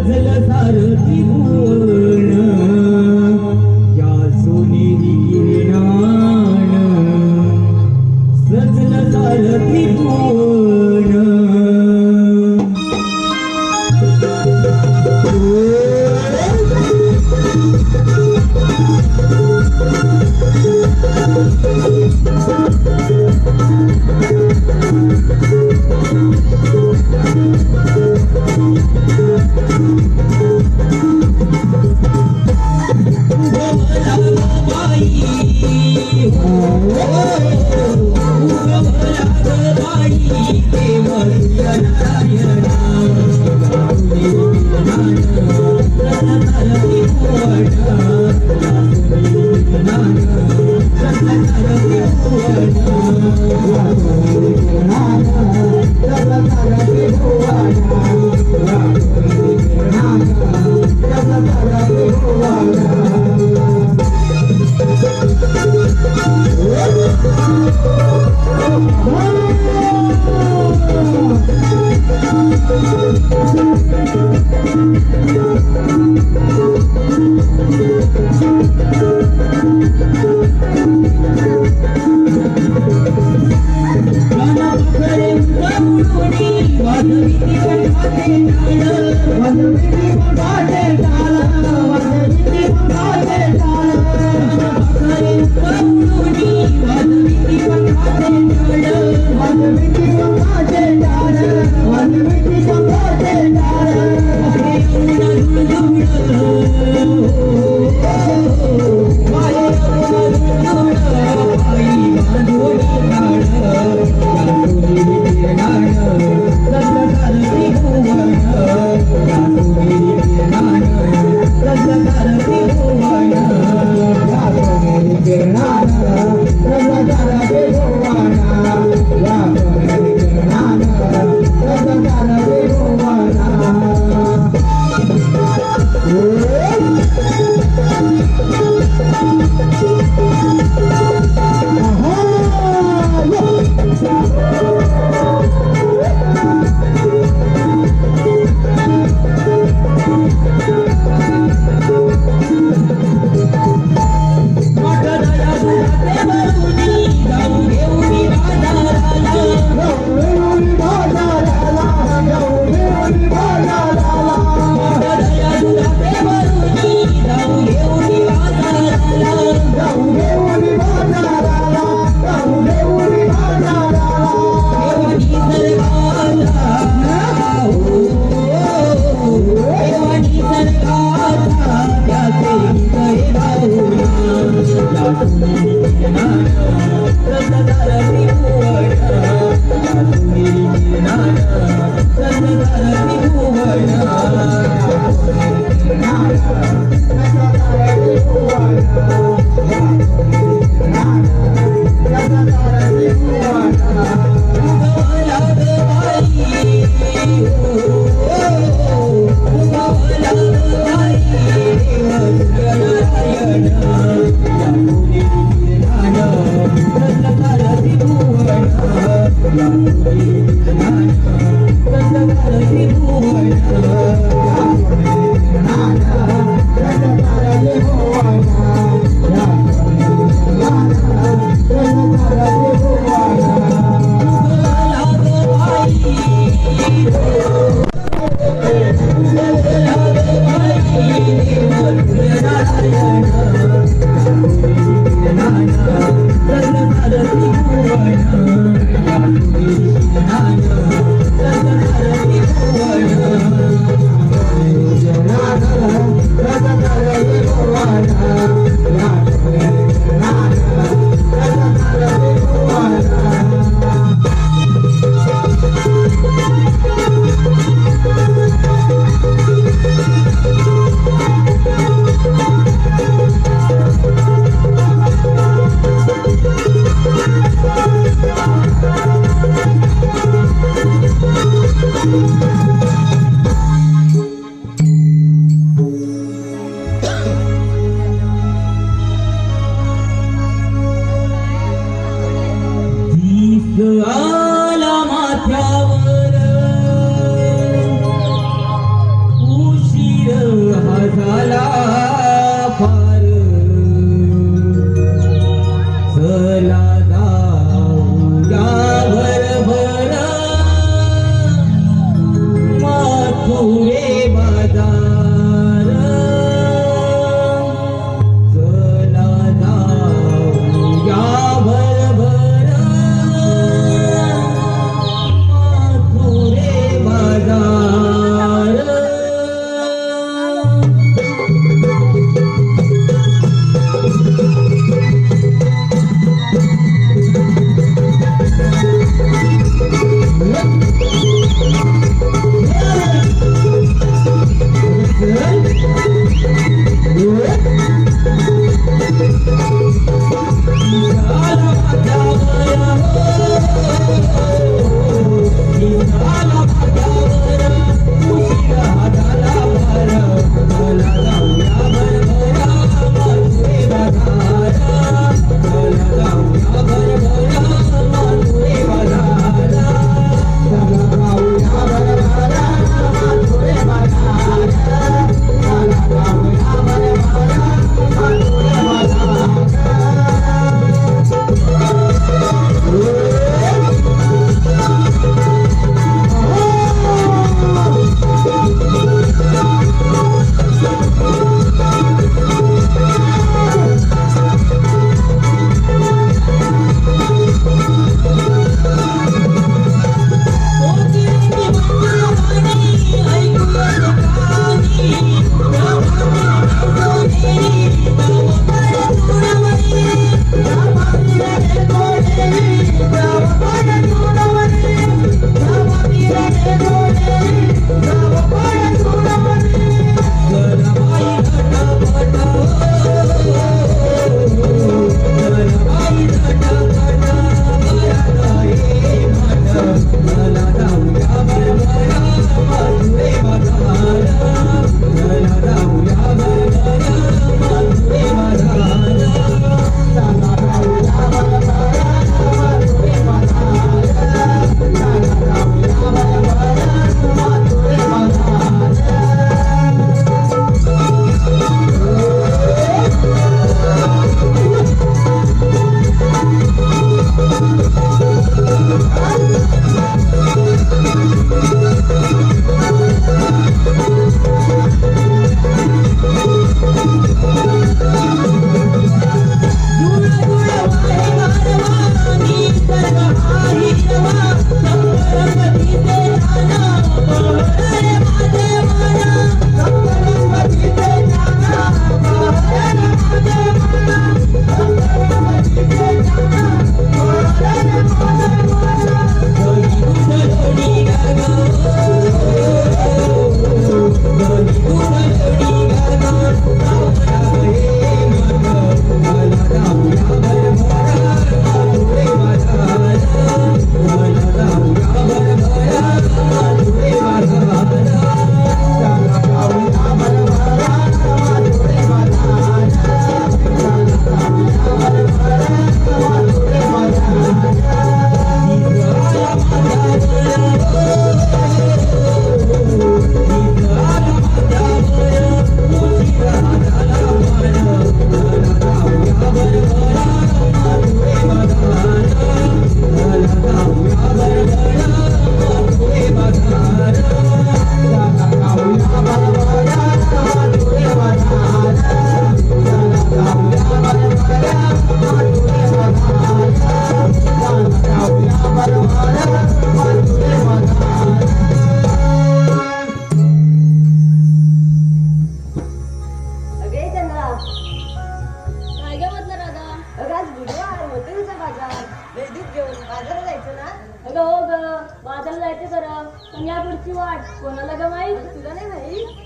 सजल सारथी भुवन या सोनेरी किरणान सजल सारथी भुवन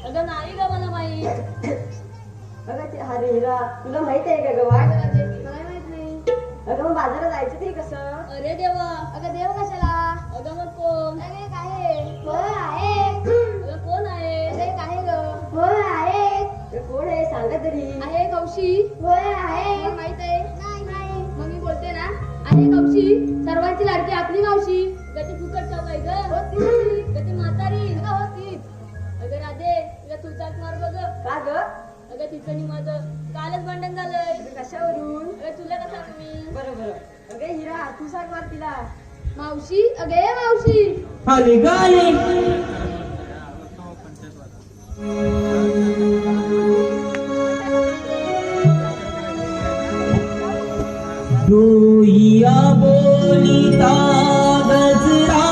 अगं नाही ग मला माहित. अरे हिरा तुला माहित आहे का ग वाट मला माहित नाही. अगं मग बाजारात जायचं ते कसं? अरे देवा. अगं देव कशाला? अगं मग कोण? अरे काय आहे? अगं कोण आहे? अरे काय ग? होय आहे. कोण आहे सांगा तरी. आहे कौशी. होय आहे. मग माहित आहे? नाही. मग मी बोलते ना. आहे कौशी, सर्वांची लाडकी आपली मावशी. गती फुकट चौक आहे ग. गती म्हातारी. अगं राधे तुला तू चाक मार बघ. का ग? अगं तिचं आणि माझं कालच भांडण झालंय. कशावरून? अगं तुला का सांगू मी? बरोबर. अगं हिरा तू सांग मार तिला. मावशी अगे मावशी. आले गाले डोईया बोलिता गजरा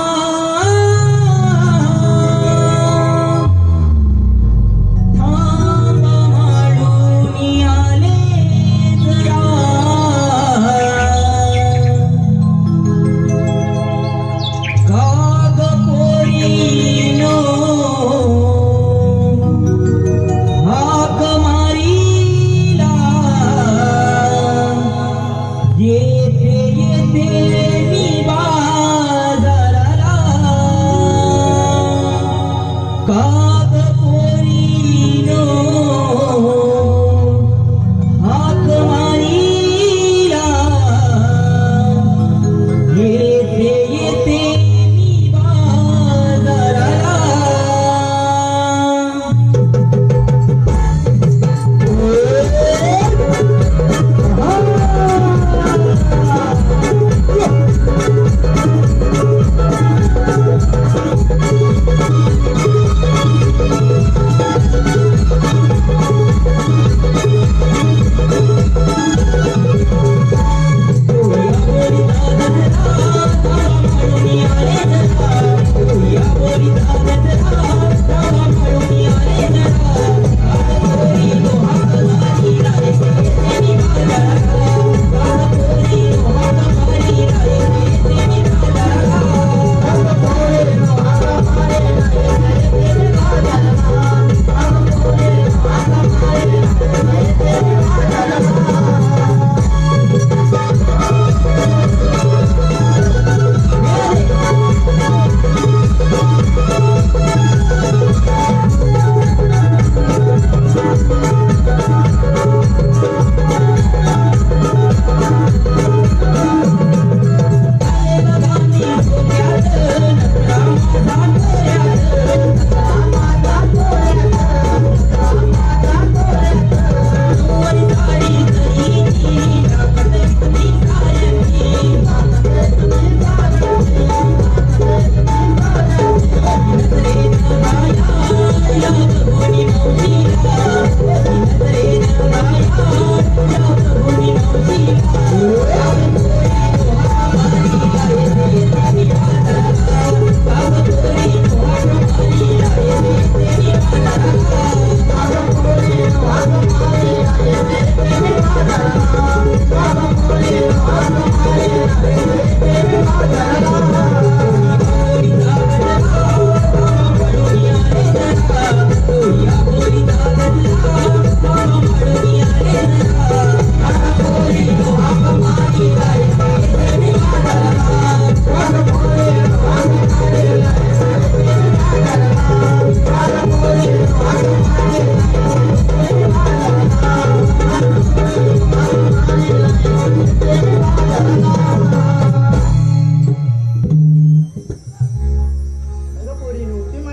थांब माडून आले जरा काग पोरीनो हाक मारीला येते येते मी बाजाराला काग पोरीनो हाक मारीला येते येते मी बाजाराला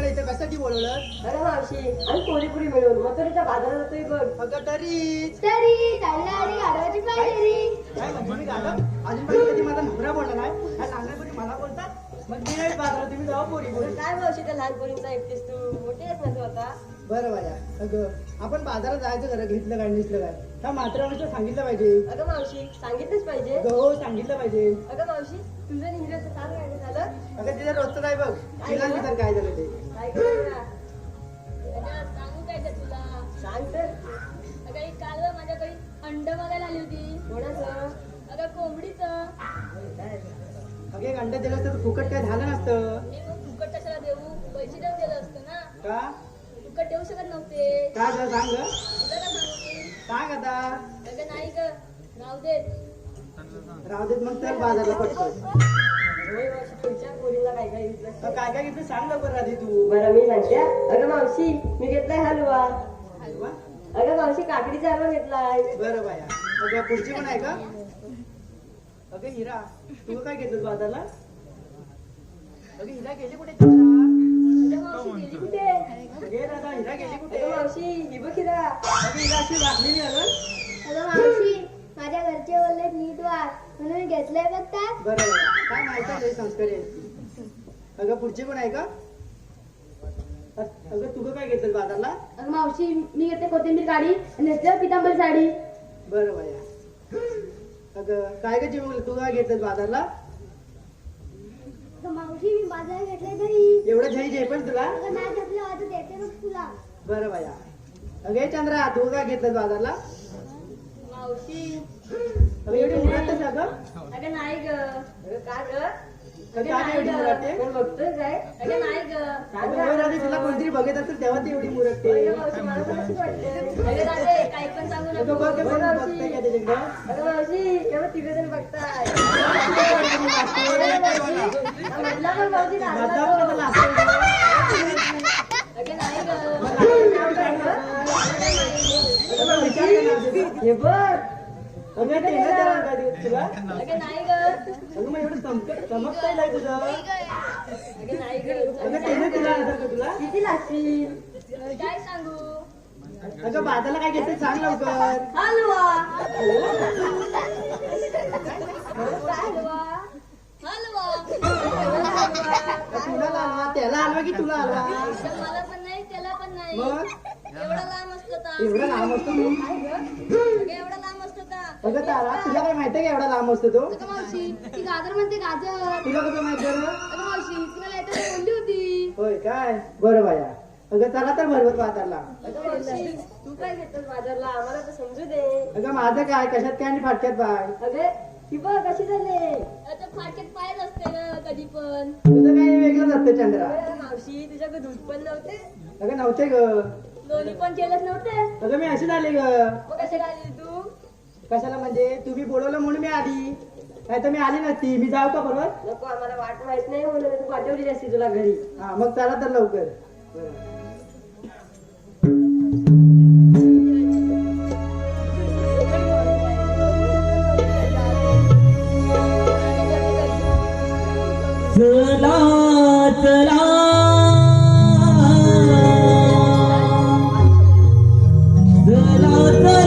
अरे मावशी आणि पोरीपुरी मिळून मथुरेच्या बाजारात जातोय बघ. अगं तरीच तरी चालणारी गाडवाची पायरी. काय म्हणजे मी गाणं अजूनपर्यंत कधी माझा नवरा बोलला नाही काय सांगण्यापूर्वी मला बोलतात मग मी नाही बाजारात तुम्ही जावा पोरी बोल काय मावशी त्या लहान पोरींचा ऐकतेस तू? मोठी आहेस ना तू आता. बरं बाया अगं आपण बाजारात जायचं खरं घेतलं काय नेसलं काय त्या मात्र सांगितलं पाहिजे अगं मावशी सांगितलंच पाहिजे. अगं हो सांगितलं पाहिजे अगं मावशी तुझं निघलं सांग काय झालं? अगं तिथे रोजचं आहे बघ तिला विचार काय झालं ते काय करूया? अगं सांगू काय ते तुला? सांग तर. अगं ही काल माझ्याकडे अंड बघायला आली होती. कोणाचं? अगं कोंबडीचं. काय? अगे एक अंडा दिलं असतं तर फुकट काय झालं नसतं मी मग फुकट कशाला देऊ? पैसे देऊन दिलं असतं ना. का फुकट ठेवू शकत नव्हते काय झालं सांग ग? तुला का सांगू मी सांग आता. अगं नाही ग राहू देत राहू देत मग तर बाजारला पटकन. होय मावशी, तुमच्या पोरीला काय काय घेतलं काय काय घेतलं सांग लवकर आधी तू. बरं मी सांगते. अगं मावशी मी घेतलाय हलवा. हलवा? अगं मावशी काकडीचा हलवा घेतलाय. बरं बाया. अगं पुढची पण आहे का? अगं हिरा तू काय घेतलं बाजारला? अगं हिरा गेली कुठे चंद्रा? अगं मावशी गेली कुठे? घे दादा हिरा गेली कुठे? अगं मावशी ही बघ हिरा. अगं हिरा अशी वाकलेली अगं. अगं मावशी माझ्या घरचे बोलले नीट वाग म्हणून घेतलंय बघ त्यात. बरं बाया. काय माहिती आहे संस्कार आहे. अगं पुढची पण आहे का? अगं तू काय घेतलं बाजारला? अगं मावशी मी घेते कोथिंबीर काढी आणि नेसल्यावर पितांबर साडी बरं बाया. अगं काय ग जेवण तू काय घेतलं बाजारला? अगं मावशी मी बाजार घेतलंय दही. एवढं झई जे पण तुला? अगं नाही घेतलं आता देते बघ तुला. बरं बाया. अगं हे चंद्रा तू काय घेतलं बाजारला? मावशी अगं एवढी मुरातच अगं? अगं नाही ग अगं का ग? अगं काय एवढी मुराते? कोण बघतोय काय? अगं नाही ग अगं होय राधी, तुला कोणतरी बघत असेल तेव्हा ती एवढी मुरकते. अगं मावशी मला पण असं वाटतं. अगं दादे काही पण सांगू अगं नको बघ ते कोण बघतंय का त्याच्याकडं? अगं मावशी एवढं तिघ जण बघताय. मधला पण मावशी माझा लागला पण तो. त्याला असं अगं नाही ग नाव काय ग? अगं विचार कर ना तुझं. हे बघ. अगं ते ना त्याला काय देत तुला? अगं नाही ग अगं मग एवढं चमकताय नाही तुझं? अगं नाही ग अगं ते ना तुला असं का तुला? किती लागतील? काय सांगू अगं बाजारला काय घेतलं सांग लवकर. हलवा. हलवा हलवा तुला हलवा त्याला हलवा की तुला हलवा? अगं मला पण नाही त्याला पण नाही मग एवढा लांब असतो का एवढा लांब असतो तू? अगं एवढा लांब असतो का अगं तारा तुला काय माहितीये का एवढा लांब असतो तो? अगं मावशी ती गाजर म्हणते गाजर तुला कसं माहित बरं? अगं मावशी ती मला येताना बोलली होती होय काय बरं बाया. अगं चला तर भरवत बाजारला. अगं मावशी तू काय घेतलं बाजारला आम्हाला तर समजू दे. अगं माझं काय कशात काय आणि फाटक्यात बाय. अगं ही बघ कशी झाले. आता फाटक्यात पायच असते ग कधी पण तुझं काय वेगळंच असतं चंद्रा. मावशी तुझ्याकडे दूध पण नव्हते. अगं नव्हते ग. दोन्ही पण केलंच नव्हते अगं मी अशी झाले ग. मग कशाला आली तू कशाला म्हणजे तुम्ही बोलवलं म्हणून मी आली, नाही तर मी आली नसती. मी जाऊ का बरोबर? नको आम्हाला वाट माहित नाही म्हणून तू पाठवली असती तुला घरी. हा मग चला तर लवकर. बरं. चला चला चला चला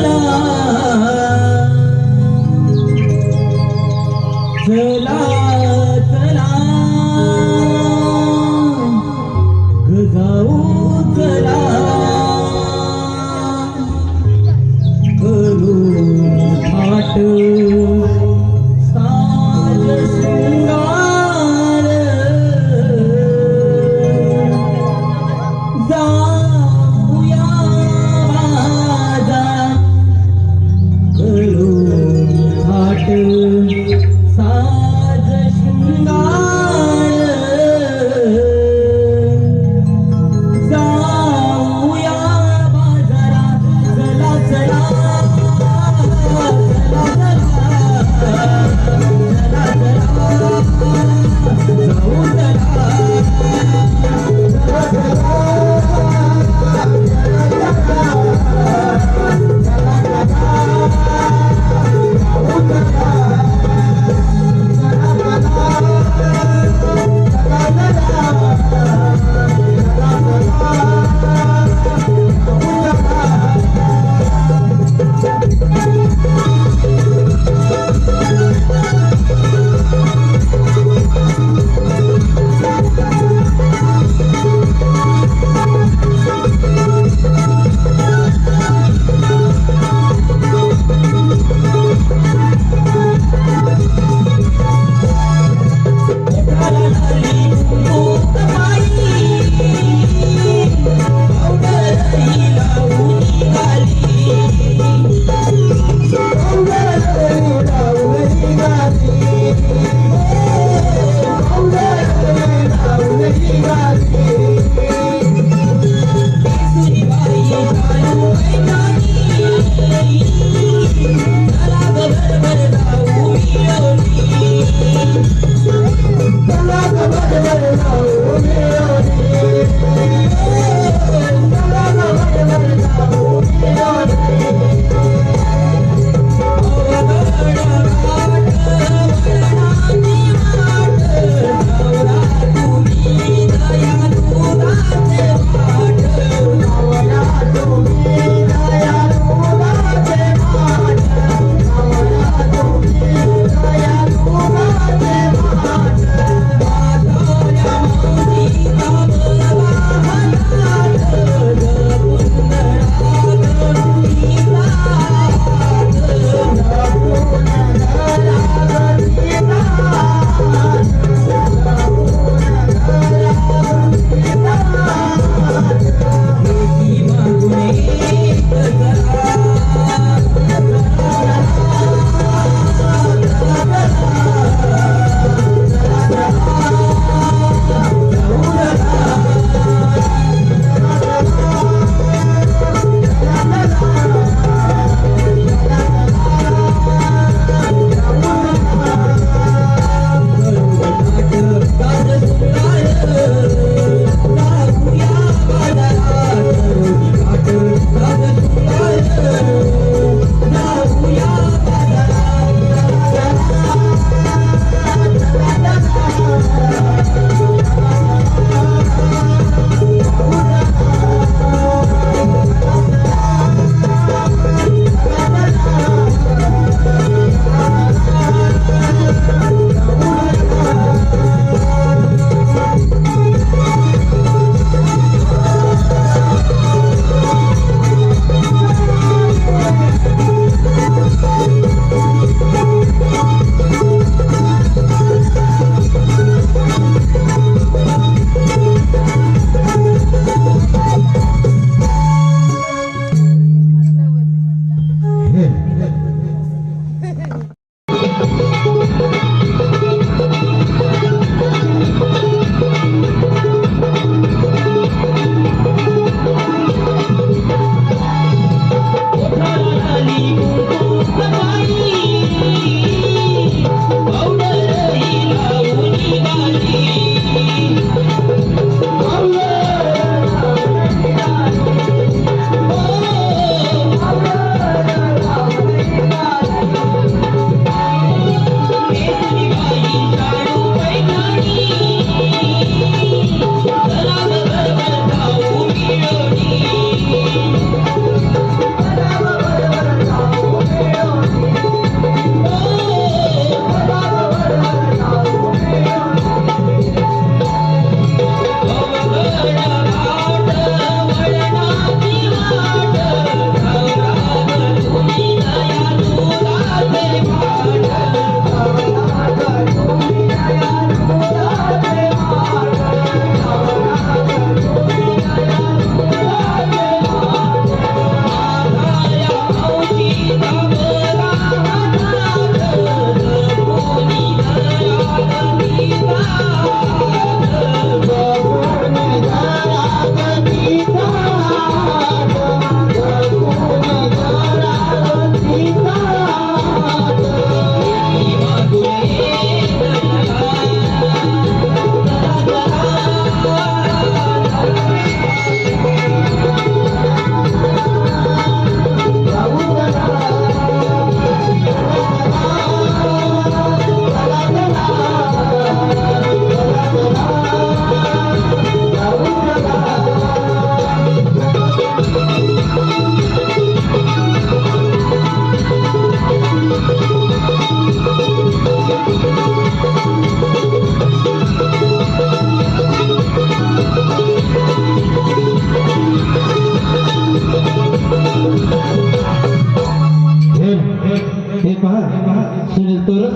चला चला गजाऊ चला करू थाट साज शृंगार जाऊया बाजारात करू थाट साज शृंगार जाऊया बाजारात चला चला चला चला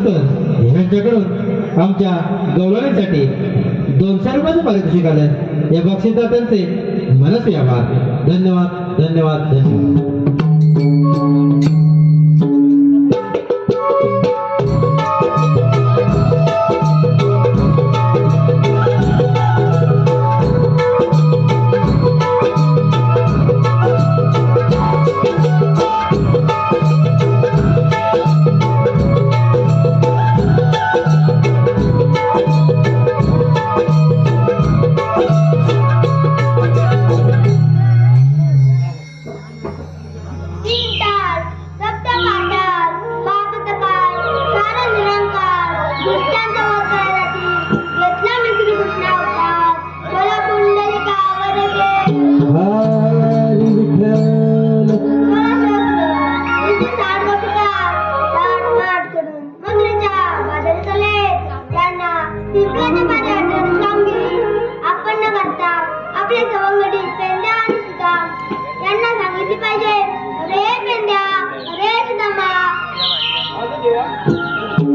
पुरस्कार यांच्याकडून आमच्या गौरवासाठी 200 रुपयाचं पारितोषिक आलं. या बक्षिसदात्यांचे मनस्वी आभार. धन्यवाद धन्यवाद धन्यवाद.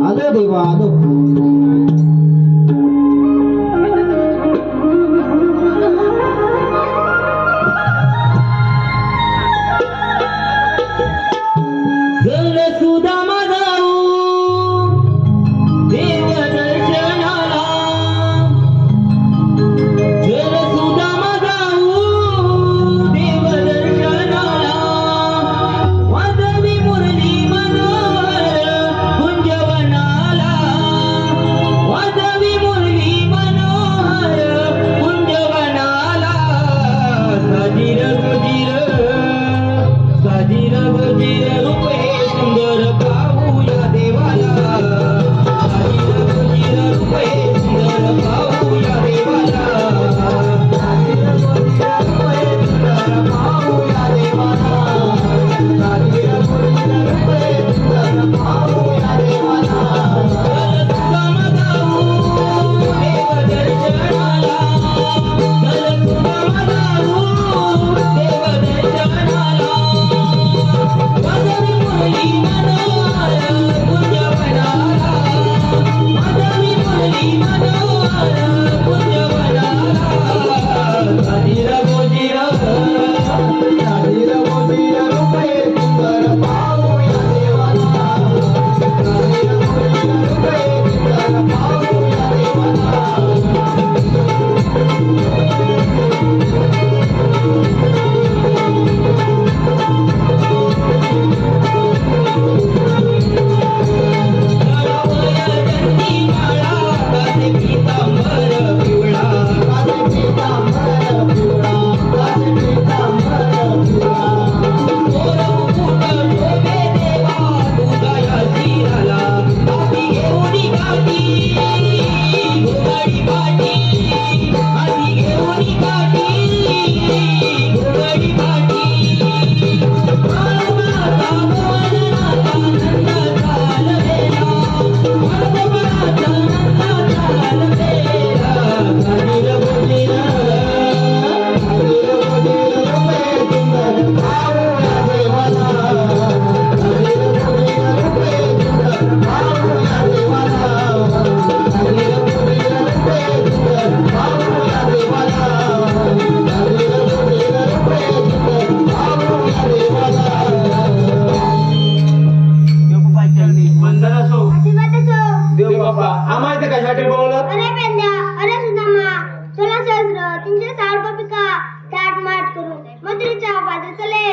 आलो देवा आलो. जल सुदामा जाऊ देव दर्शनाला, जल सुदामा जाऊ देव दर्शनाला, वाजवी मुरली मनोहर कुंजवनाला, वाजवी मुरली मनोहर कुंजवनाला, साजीर गुजीर साजीर गुजीर रूपे सुंदर पाहूया देवाला, साजीर गुजीर रूपे सुंदर पाहूया देवाला, साजीर गुजीर रूपे सुंदर पाहूया देवाला, साजीर गुजीर रूपे सुंदर पाहूया देवाला. जल सुदामा जाऊ देव दर्शनाला, जल सुदामा जाऊ देव दर्शनाला, वाजवी मुरली मनोहर कुंजवनाला, वाजवी मुरली मनोहर कुंजवनाला, साजीर गोजीर साजीर गोजीर रूपे सुंदर पाहूया देवाला, साजीर गोजीर रूपे सुंदर पाहूया देवाला. आम्हाला ते कशासाठी बोलवलं? अरे पेंद्या, अरे सुदामा, चला सहस्र 360 गोपिका ताट माट करून मथुरेच्या बाजारचले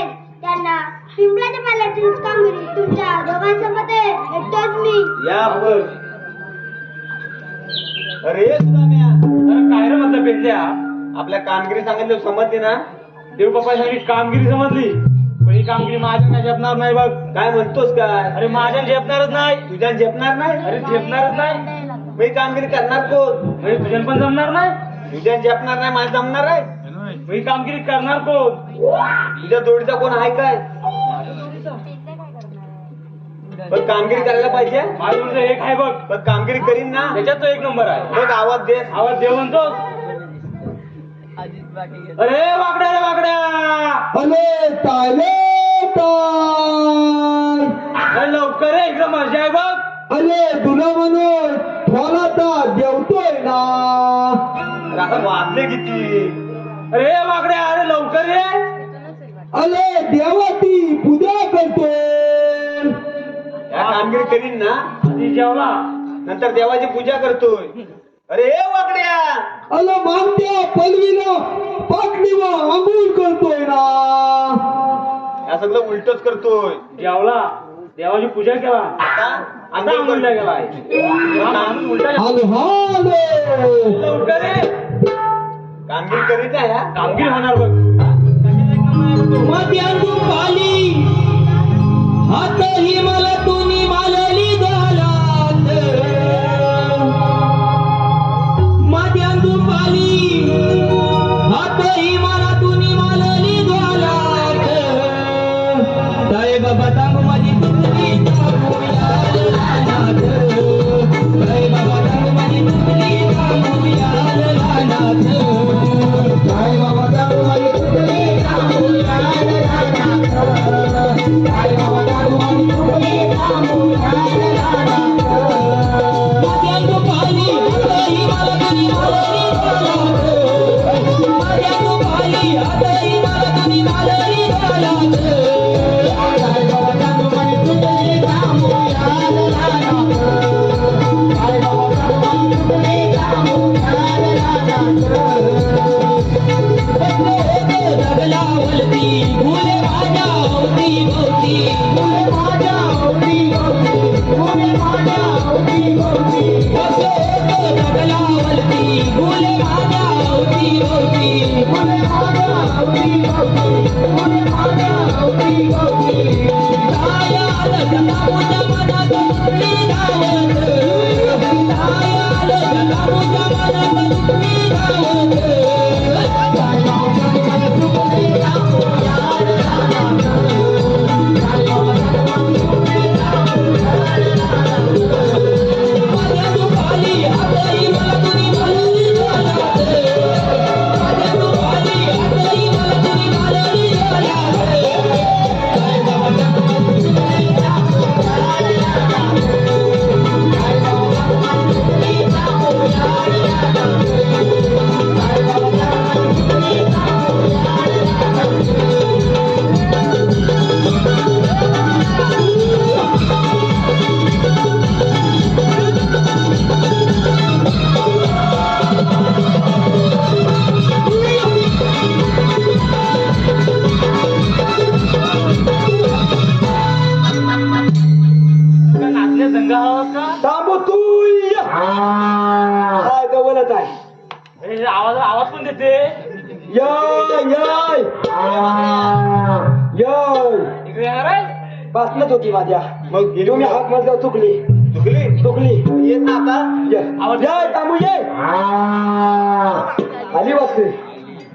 त्यांना पिंपळाच्या पाल्याची कामगिरी तुमच्या दोघांसोबत एकटोच मी. या बघ. अरे सुदाम्या, अरे काय रे म्हटलं पेंद्या, आपल्या कामगिरी सांगितलं समजली ना? देव बाप्पा सांगितली कामगिरी समजली, पण ही कामगिरी माझ्या काय झेपणार नाही बघ. काय म्हणतोस काय? अरे माझ्या झेपणारच नाही. तुझ्या झेपणार नाही? अरे झेपणारच नाही. मी कामगिरी करणार कोण? म्हणजे तुझ्या पण जमणार नाही. तुझ्या झेपणार नाही, माझ्या जमणार आहे. मी कामगिरी करणार कोण? तुझ्या जोडीचा कोण आहे काय? पण कामगिरी करायला पाहिजे. माझ्या जोडीचा एक आहे बघ, पण कामगिरी करीन ना, त्याच्यात तो 1 नंबर आहे. बघ आवाज दे, आवाज दे म्हणतोस. अरे वाकड्या रे वाकड्या, अले ताले ताय, अरे लवकर रे, इकडं मजा आहे बघ. अरे तुला म्हणून थोराता जेवतोय ना. अरे आता वाजले किती? अरे वागड्या, अरे लवकर ये. अरे देवाची पूजा करतोय. या कामगिरी करीन ना, आधी जेवला नंतर देवाची पूजा करतोय. अरे हे वागड्या, अरे मागच्या पलवीला पाटणीवर आंघोळ करतोय ना. या सगळं उलटच करतोय. जेवला, देवाची पूजा केला, आता आंघोळ गेला. हॅलो हॅलो लवकर ये. कामगिरी करीत आहे, कामगिरी होणार बघ. मध्यांतून पाली हातही मला तुम्ही मालली घालात. मध्यांतून पाली हातही मला तुम्ही मालली घालात. ताई बाबा तांगू माझी तुटली तांबू याल लानात. ताई बाबा तांगू माझी तुटली तांबू याल लानात. ताई बाबा तांगू माझी तुटली तांबू याल लानात. ताई बाबा तांगू माझी तुटली तांबू याल लानात. मध्यांतून पाली हातही मला तुम्ही मालली घालात. मध्यांतून पाली हातही मला तुम्ही मालली घालात. ताई बाबा तांगू माझी तुटली तांबू याल लानात. ताई बाबा तांगू माझी तुटली तांबू याल लानात. जगलावलती फुले माझ्या होती भोवती. फुले माझ्या होती भोवती. फुले माझ्या होती भोवती. जगलावलती फुले माझ्या होती भोवती. फुले माझ्या होती भोवती. फुले माझ्या होती भोवती. तायाल जगामुच्या मनात तुटली धावत. तायाल जगामुच्या मनात तुटली धावत. थांबू तू. काय गवलत आहे? आवाज पण देते. इकडे येणार आहे? बातमीच होती माझ्या. मग गेली तुम्ही हात माझ्या चुकली. चुकली चुकली. येत ना आता. आवाज ये तांबू ये. आली वाजते.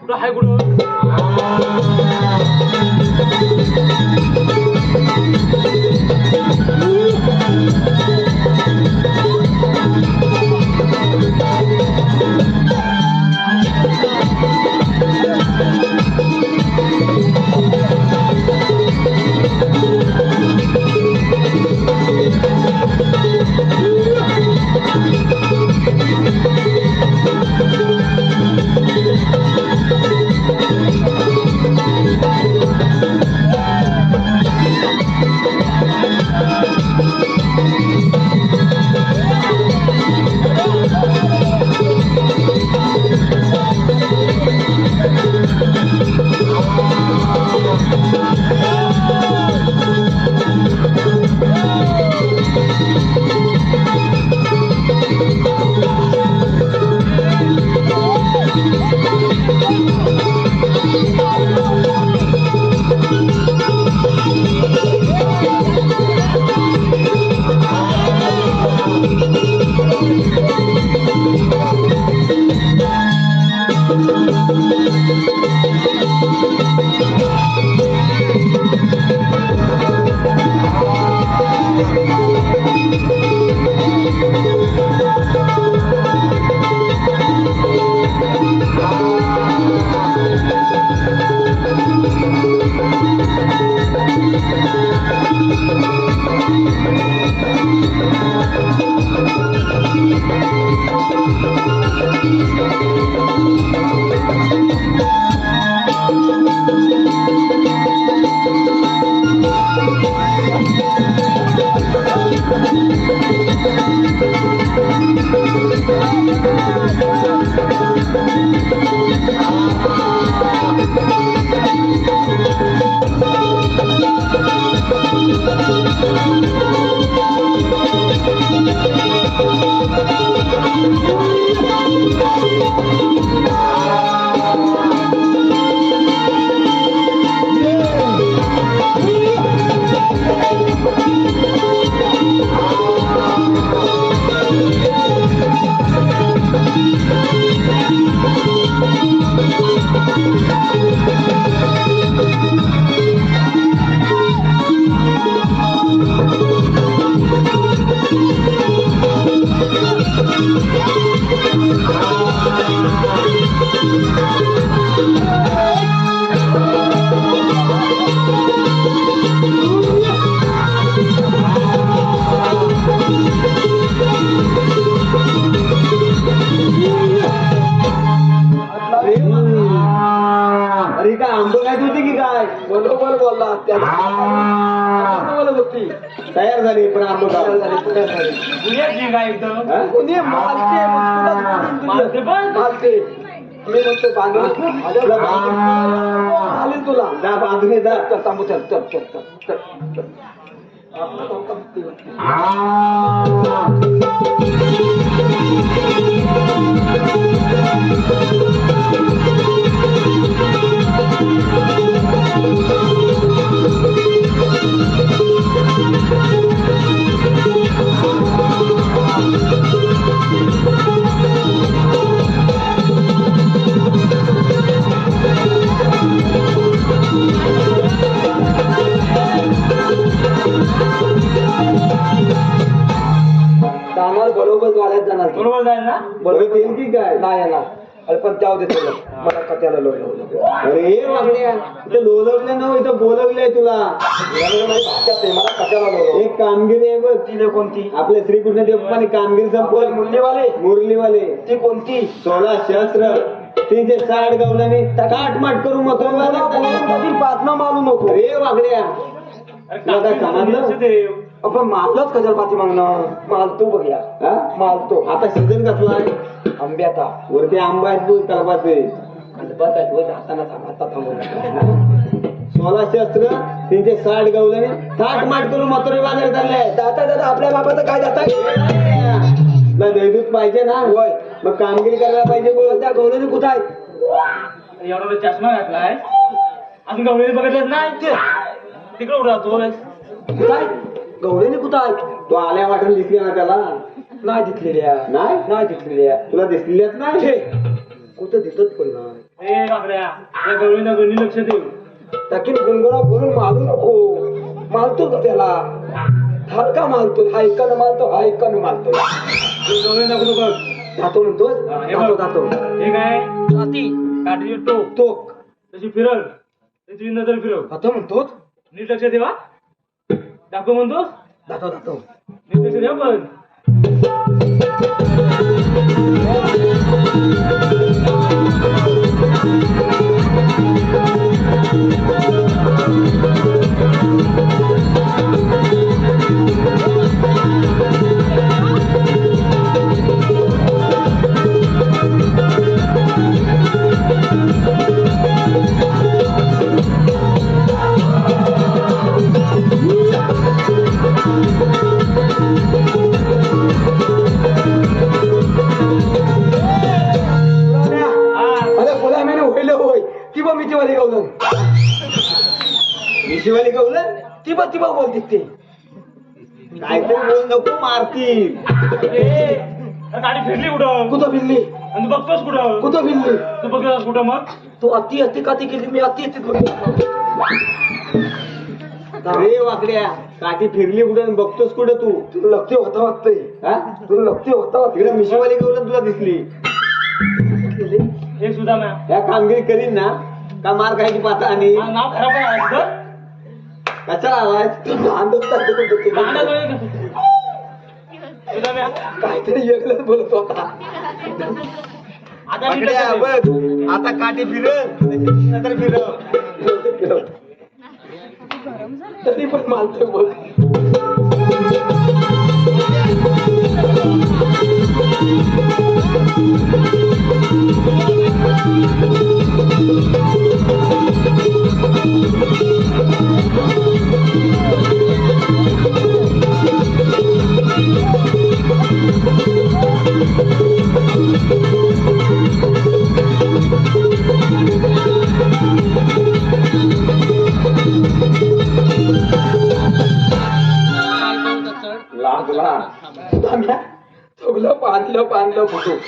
कुठं आहे कुठं? अरे काय आंब काय होती की काय? बरोबर बोलला त्याला बोलत होती तयार झाली पण आंब तयार काय झाली, तयार झाली. काय एकदम हा? कोणी मालते मग तुला मालते पण? मालते मी म्हणतो बांधून आले तुला जा बांधून ये, जा. चल थांबू चल चल चल चल चल चल आपलं काम करते. जाणार बरोबर वाड्यात जाणार तू. बरोबर जाईल ना? बरोबर येईल की काय नाही येणार अरे पण त्याव देतो मला कथ्याला लोळवलं. अरे वागड्या इथं लोलवले ना इथं बोलवलंय तुला. मला कथ्याला लोळवलं. एक कामगिरी आहे बघ. तिने कोणती आपल्या श्रीकृष्ण देवपाने कामगिरी संपवली. मुरलीवाले मुरलीवाले ती कोणती 16 शस्त्र 360 गवल्याने काटमाट करून मथुरेला. बातमा मालूम नको अरे वागड्या तुला काय समजलं? आपण मारलंच कजल पाठी मागणं मालतो बघूया हा? मालतो आता सीझन कसला आहे? आंब्याचा वरती आंबा आहेत बोल कलबाचे. जाताना आता थांबवला 16 शस्त्र 360 गवल्याने काटमाट करून मथुरे बाजार चालले. दाता दादा आपल्या बाबाचं काय जाता तुला दैदूत पाहिजे ना? होय. मग कामगिरी करायला पाहिजे बोल. त्या गवळणी कुठं आहे एवढा चष्मा घातलाय अजून गवळी बघितलंच नाही. तिकडे उडा राहतो. कुठं आहे गवळणी कुठं आहे तो आल्या वाटून दिसली ना त्याला? नाही दिसलेल्या नाही नाही दिसलेल्या तुला दिसलीच नाही. कुठं दिसत पण नाही ए बाकड्या या गवळीला गणी लक्ष देऊ. टाकीन गुणगुणा भरून मालू नको मालतो का त्याला हलका मालतो हा एकानं मालतो हा एकानं मालतो गवळी नको बघ. जातो म्हणतो हा, हे जातो बघ. जातो हे काय काठी टोक तो तशी फिरल त्याची नजर फिरव. जातो म्हणतो नीट लक्ष देवा. दाखव म्हणतोस जातो जातो नीट लक्ष देवा पण. अरे बोला मैंने होईल होय ती बघ मी वाली गवलं मिशीवाली गवलं ती बघ बोलते ते काहीतरी बोल नको मारतील. गाडी फिरली कुठं? कुठं फिरली आणि तू बघतोस कुठं? कुठं फिरली तू बघतोस कुठं मग? तू अति अति काती केली मी अति अति अरे वाकड्या काठी फिरली कुठं आणि बघतोस कुठं तू? तुला लक्ष होता वाटतंय हा? तुला लक्ष होता तिकडे मिशीवाली गवलं तुला दिसली. हे सुद्धा या कामगिरी करीन ना का मार खायची पाता आणि नाव खराब आहे. कशाला आलाय? काहीतरी वेगळंच बोलत होता वाकड्या बघ आता काठी फिरल तर फिरव. तरी पण मालतोय बोल लागला सगळं बांधलं फुटूक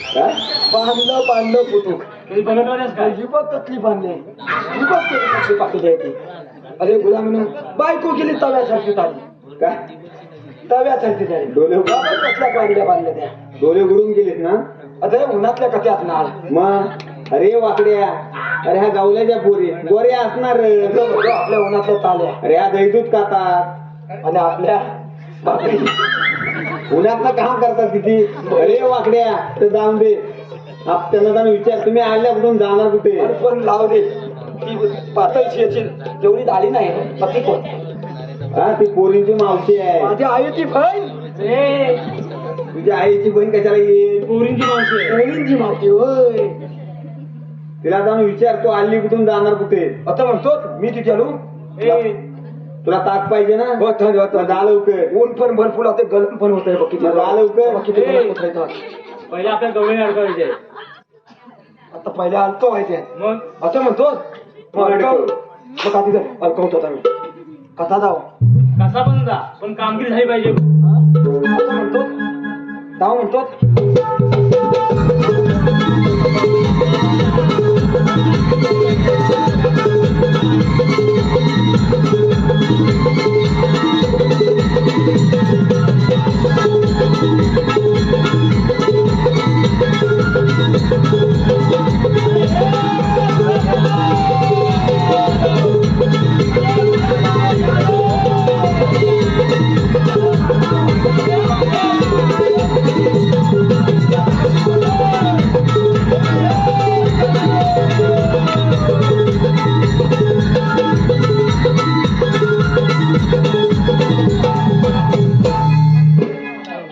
बांधलं फुटूक ही बघ कसली बांधली ही बघ कसली पाकली ती. अरे गुलामीनं बायको गेली तव्यासारखी झाली काय तव्यासारखी झाली डोले कसल्या बांधल्या बांधल्या त्या डोले उडून गेलेत ना? अरे उन्हातल्या कथ्यात नाळ मग अरे वाकड्या अरे ह्या गावल्याच्या पोरी गोऱ्या असणार आपल्या उन्हातल्या ताल्या अरे ह्या दहीदूध खातात आणि आपल्या भाकरी उन्हातलं काम करतात किती अरे वाकड्या तर जाऊन दे त्यांना जाऊन विचार तुम्ही आल्या कुठून जाणार कुठे अरे पण लाव दे ती पातळची याची जेवढी झाली नाही पती कोण हा ती पोरींची मावशी आहे माझी आई ती बहीण तुझ्या आईची बहीण कशाला येईल पोरींची मावशी पोरींची मावशी होय तिला जाऊन विचार तू आली कुठून जाणार कुठे आता म्हणतो मी तिथे आलो तुला ताक पाहिजे ना हो थंड होतं. जा लवकर ऊन पण भरपूर होते गरम पण होत बघ किती जा लवकर. बघ किती गरम होत आहे. पहिले आपल्या गवळीने अडकवायचे आता पहिले अलको व्हायचे मग आता म्हणतो मग आधी अलकवत होता मी कसा जाव कसा पण जा पण कामगिरी झाली पाहिजे आता म्हणतो जाव म्हणतो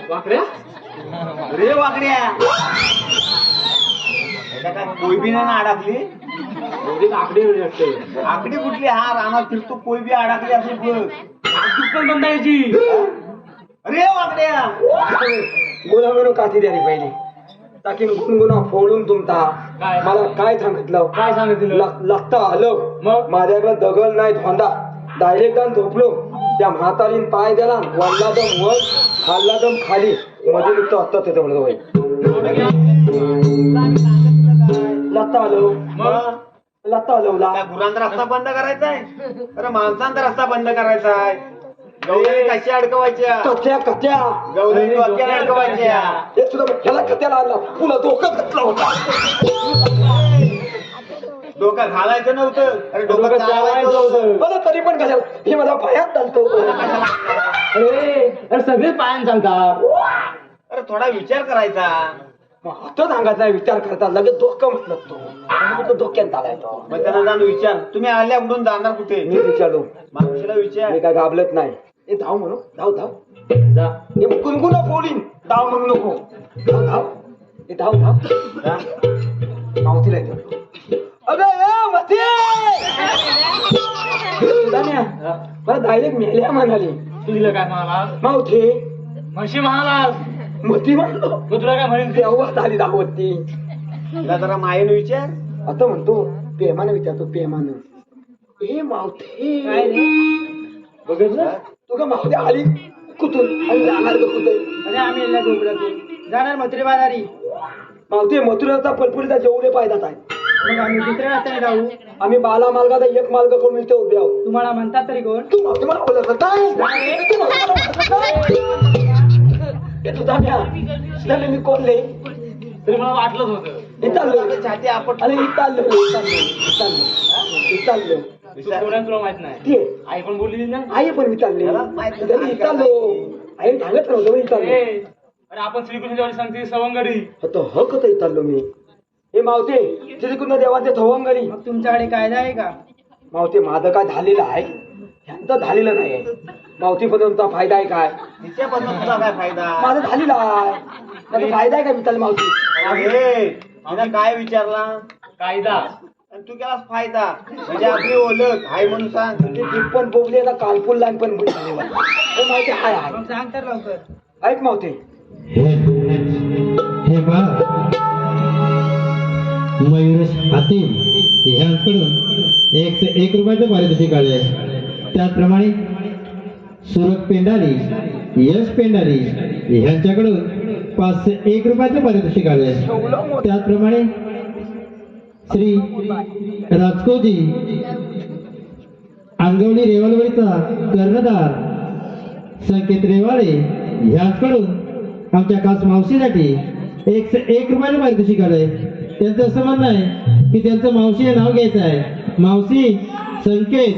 वाकड्या रे वाकड्या कोयबी ना अडकली आकडी कुठली हा रानात फिरतो कोयबी अडकली असेल बघ पण बंद यायची अरे वाकड्या गुन्हा म्हणून काठी द्यारी पहिली ताकी गुणगुणा फोडून तुमचा मला काय सांगितलं लागता आलं मग? माझ्याकडे दगड नाही धोंडा डायरेक्ट जाऊन झोपलो त्या म्हातारीन पाय दिला वल्ला दम वर खाल्ला दम खाली मध्ये नुकतं असतं त्याचं लागता आलो लागता आलो काय गुरांचा रस्ता बंद करायचा आहे अरे माणसांचा रस्ता बंद करायचा आहे गवळी कशी अडकवायच्या कथ्या कथ्या गवळी डोक्याला अडकवायच्या हे सुद्धा ह्याला कथ्याला आणला तुला डोकं घातला होता डोकं घालायचं नव्हतं अरे डोकं चालवायचं होतं मला तरी पण कशाला हे मला पायात चालतो अरे सगळे पायात चालतात अरे थोडा विचार करायचा आता सांगायचा विचार करता लगेच डोकं म्हटलं तो डोक्यात चालायचो मग त्यांना जाऊन विचार तुम्ही आल्या कुठून जाणार कुठे मी विचारलो मावशीला विचार मी काय घाबरत नाही हे धाव म्हणू धाव जा हे गुणगुणा फोडीन धाव म्हणू नको धाव धाव हे धाव धाव जा. मावतीला येतो अगं ए मथे मला डायरेक्ट मेल्या म्हणाली तुला काय म्हणाला मावथे म्हशी म्हणाला मती म्हणलो मग तुला काय म्हणेल तेव्हा झाली धावती तुला जरा मायेने विचार आता म्हणतो प्रेमानं विचारतो प्रेमानं हे मावथे बघितलं तू का मावथे आली कुठून आणि जाणार का कुठे अरे आम्ही याला डोंगरातून जाणार मथुरे बाजारी मावथे मथुराचा फलफुलीचा जेवढे फायदाच आहे मग आम्ही दुसऱ्या रस्त्याने जाऊ आम्ही बाला मार्गाचा एक मार्ग करून इथे उभे आहोत तुम्हाला म्हणतात तरी कोण तू मावथे मला ओळखत नाही तू मावथे मला ओळखत नाही. हे तुझा म्या मी कोणले तरी मला वाटलंच होतं हे चाललो छाती आपण अरे हे चाललो तुला माहित नाही ते आई पण बोलली ना आई पण विचारले माहिती तरी चाललो आई सांगत नव्हतं मी चाललो अरे आपण श्रीकृष्ण सांगते सवंगडी आता हक होतं चाललो मी हे मावते श्रीकृष्ण देवाचे थवंगडी मग तुमच्याकडे कायदा आहे का मावते माझं काय झालेलं आहे ह्यांचं झालेलं नाही मावती पदांचा फायदा आहे काय तिच्यापासून तुला काय फायदा माझं झालेलं आहे त्याचा फायदा आहे का विचारलं मावती अरे तिला काय विचारला कायदा आणि तू केलास फायदा म्हणजे आपली ओळख हाय म्हणून सांग ते जीप पण पोगले आता कालपूल लाईन पण झालेला हे मावते हाय हाय मग सांग तर लवकर ऐक मावते हे बा मयुरेश हातीम ह्यांकडून 101 रुपयाचं पारितोषिक आले त्याचप्रमाणे सुरत पेंडारी यश पेंडारी ह्यांच्याकडून 501 रुपयाचं पारितोषिक आले त्याचप्रमाणे श्री राजकोजी अंगवली रेवलवाडीचा कर्णधार संकेत रेवाळे ह्यांकडून आमच्या खास मावशीसाठी 101 रुपयाचं पारितोषिक आलंय त्यांचं असं म्हणणं आहे की त्यांचं मावशी हे नाव घ्यायचं आहे. मावशी संकेत.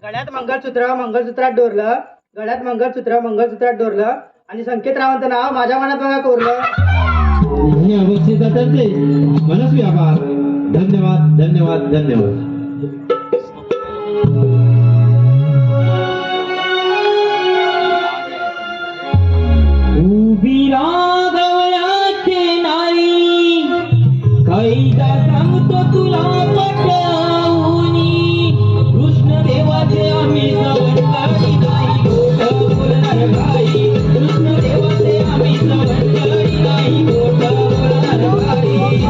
गळ्यात मंगळसूत्रात डोरलं, गळ्यात मंगळसूत्रात डोरलं आणि संकेतरावांचं नाव माझ्या मनात बघा कोरलं. ही अवस्थेचा त्यांचे मनस्वी आभार. धन्यवाद धन्यवाद धन्यवाद. उभी राघवयाचे नारी कैदा सांगतो तुला पटवूनी, कृष्ण देवाचे आम्ही सवंगडी नाही गोड बोलणार बाई, कृष्ण देवाचे आम्ही सवंगडी नाही गोड बोलणार बाई.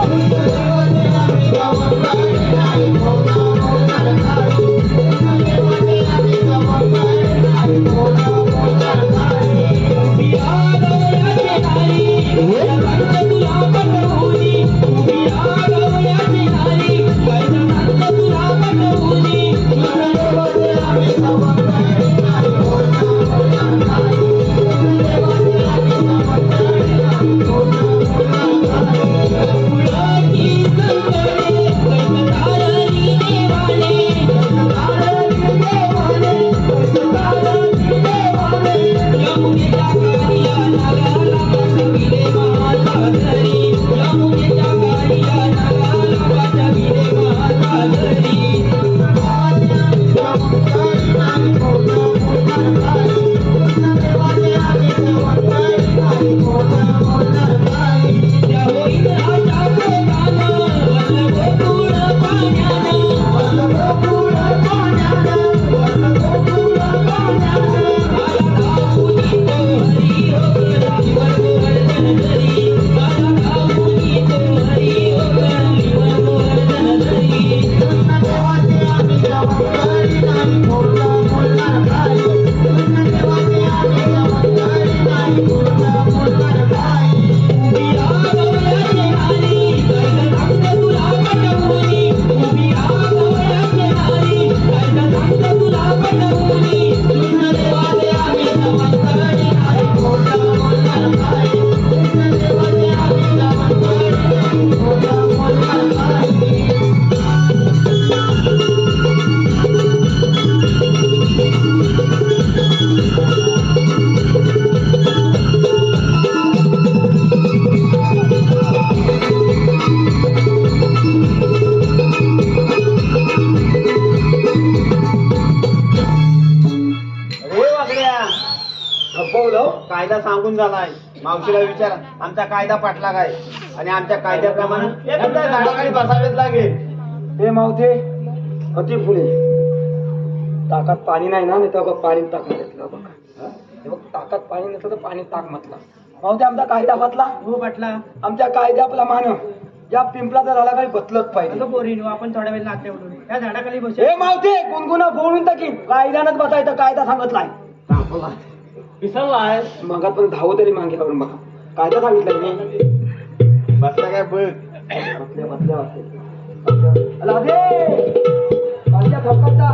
कायदा सांगून झालाय. मावशीला विचार आमचा कायदा पाटला काय आणि आमच्या कायद्याप्रमाणे झाडाखाली बसावेच लागेल. हे मावते अति फुले ताकात पाणी नाही ना, नाही तर बघ पाणी टाक म्हटलं बघ. हे बघ ताकात पाणी नसतं तर पाणी टाक म्हटलं. मावते आमचा कायदा बदला. हो पाटला. आमच्या कायद्याप्रमाणे या पिंपळाचा झाडाखाली बदलत पाहिजे. पोरीनो आपण थोड्या वेळ नाते उडून त्या झाडाखाली बसू. हे मावते गुणगुणा फोडून टाकीन. कायद्यानंच बसायचं. कायदा सांगितलाय. विसरलाय मग पण धावू तरी मागेवरून बघा. कायदा सांगितलं मी. बसला काय बघ. बसल्या बसल्या बसल्या माझ्या थोपटाचा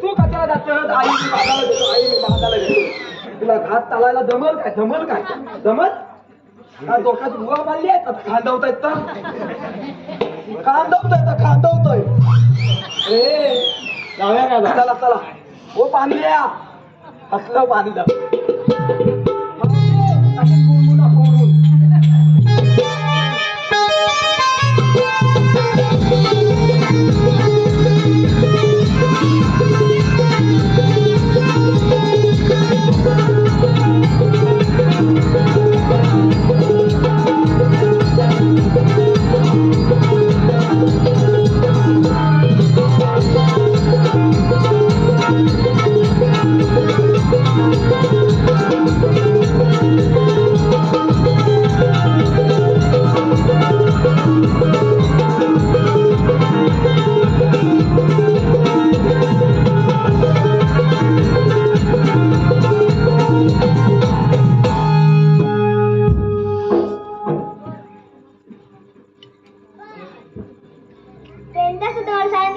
तू कशाला जात. आई मी बाजाला देतो. आई मी बाजाला देतो. तुला घात चालायला जमल काय. जमल काय. जमल का डोक्यात बुवा बांधली आहे. खांदवतायत तर खांदवतोय. अरे जाऊया का. चला चला. हो बांधल्या असलं बांधलं.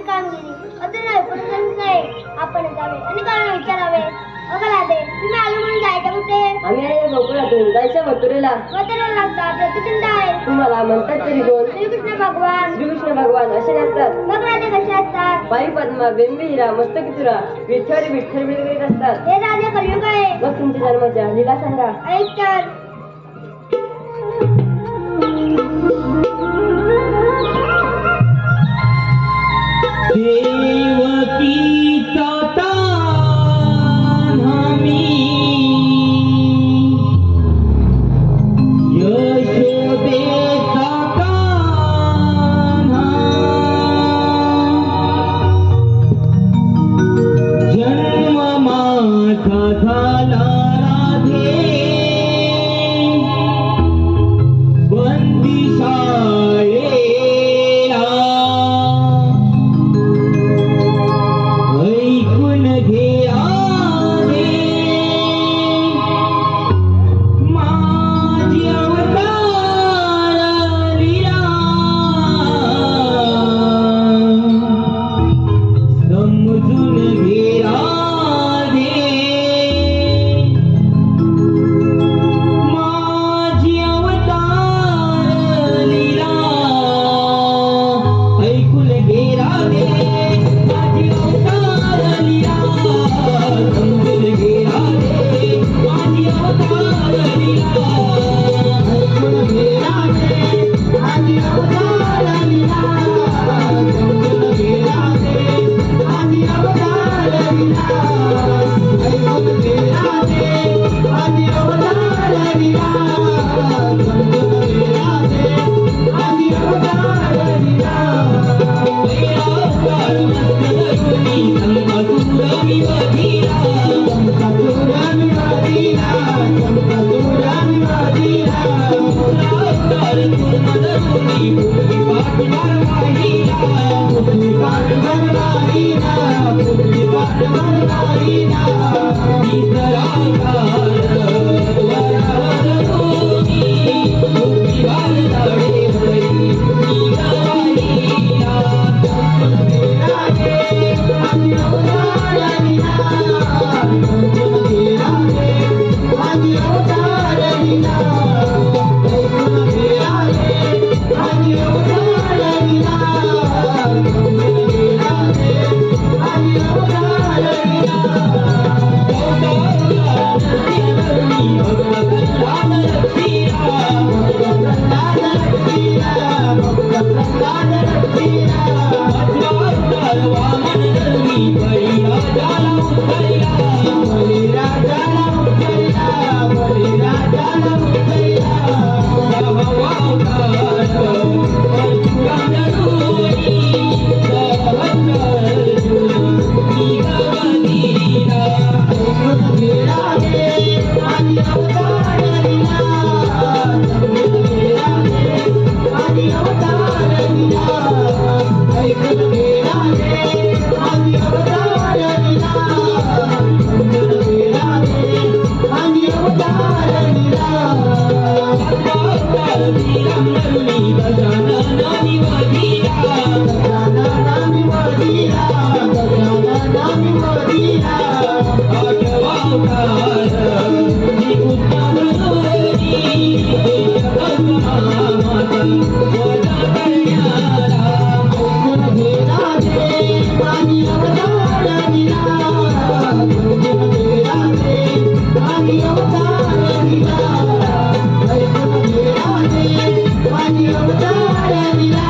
कामगिरी असं नाही, पण नाही आपण जावे आणि कारण विचारावे. राधे तुम्ही आलो म्हणून जायचं कुठे? आम्ही आहे गोकुळातून जायचं मथुरेला. मथुरेला लागतात प्रतिचिंता आहे. तुम्हाला म्हणतात तरी कोण? श्रीकृष्ण भगवान. श्रीकृष्ण भगवान असे नसतात. मग राधे कसे असतात? बाई पद्मा बेंबी हिरा मस्तकी तुरा विठ्ठल विठ्ठल करीत असतात. हे राधे कलियुग आहे. मग तुमच्या जन्माच्या लीला सांगा. ऐक तर देवकीचा तान आम्ही यशोदेचा कान्हा जन्म माझा झाला राधे बंदी शाळेला ऐकून घे आले माझी अवतार लीला समजून घे राधे माझी अवतार लीला ऐकून घे राधे माझी अवतार लीला समजून घे राधे माझी अवतार लीला ऐकून घे राधे माझी अवतार लीला समजून घे राधे माझी अवतार लीला ऐकून घे राधे माझी अवतार लीला समजून घे राधे माझी अवतार लीला अवतार मस्त धरुणी संकटुरामी वादीला संकटुरामी वादीला संकटुरामी वादीला अवतार पूर्ण धरुणी पूर्वी पाठ वाहिला पूर्वी पाठ वाहिला पूर्वी पाठ वाहिला निसराकार वरावर धरुणी पूर्वी वालडे होई निगावाईला राधे माझी अवतार लीला समजून घे राधे माझी अवतार लीला ऐकून घे राधे माझी अवतार लीला समजून घे राधे माझी अवतार लीला अवतार धरुणी भक्त प्रल्हाद रक्षीला भक्त प्रल्हाद रक्षीला भक्त प्रल्हाद रक्षीला अवतार वामन धरुणी बळीराजाला उतरला बळीराजाला उतरला बळीराजाला उतरला सहावा अवतार परशुराम धरुणी सहस्र अर्जुन निगवतीला ऐकून घे राधे माझी अवतार लीला समजून घे राधे माझी अवतार लीला ऐकून घे राधे माझी अवतार लीला समजून घे राधे माझी अवतार लीला अवतार श्रीराम धरुणी गजाननामी वादीला गजाननामी वादीला गजाननामी वादीला आठवा अवतार श्रीकृष्ण धरुणी जगन्मा माता वजा करण्याला ऐकून घे राधे माझी अवतार लीला समजून घे राधे माझी अवतार लीला ऐकून घे राधे माझी अवतार लीला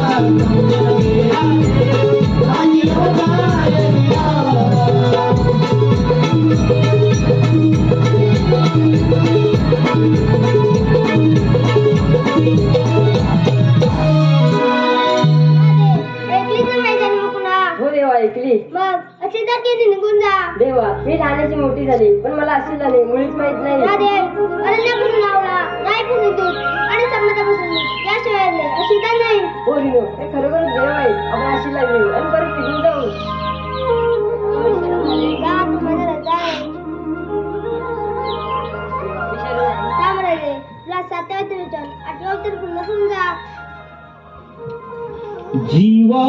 समजून घे राधे माझी अवतार लीला ऐकली तर मैदानी मुकुना. हो देवा ऐकली. मग अशी तर किती निघून जा. देवा मी लहानाची मोठी झाली पण मला अशीला नाही मुळीच माहित नाही. राधे अरण्या करून लावला नाही पुणे दूध आणि समजापासून याशिवाय अशी तर नाही. हो रिनो हे खरोखरच देव आहे. आपण अशीला घेऊ आणि परत निघून जाऊ. जा तुम्हाला रजा आहे. थांब राधे तुला 7व्या वचन 8व्या वचन पूर्ण होऊन जा. जीवा